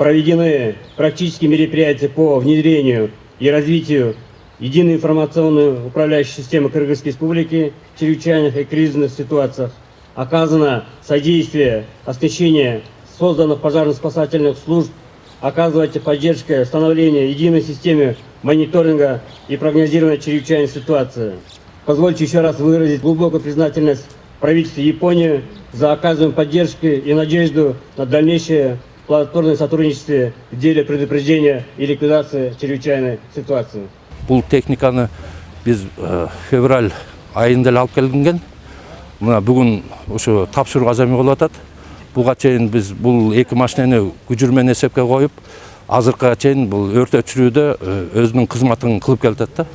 проведены практические мероприятия по внедрению и развитию единой информационной управляющей системы Кыргызской Республики в чрезвычайных и кризисных ситуациях. Оказано содействие оснащения созданных пожарно-спасательных служб, оказывается поддержка становления единой системы мониторинга и прогнозирования чрезвычайной ситуации. Позвольте еще раз выразить глубокую признательность правительству Японии за оказываемую поддержку и надежду на дальнейшее плодотворное сотрудничество в деле предупреждения и ликвидации чрезвычайной ситуации. Бұл техниканы біз февраль айында алып келген. Мына бүгін ошо тапшыруу азами болуп атат. Буга чейин біз бұл эки машинаны күчүрмен эсепке коюп, азыркыга чейин бұл өрт өчүрүүдө өзүнүн кызматын кылып келатат да.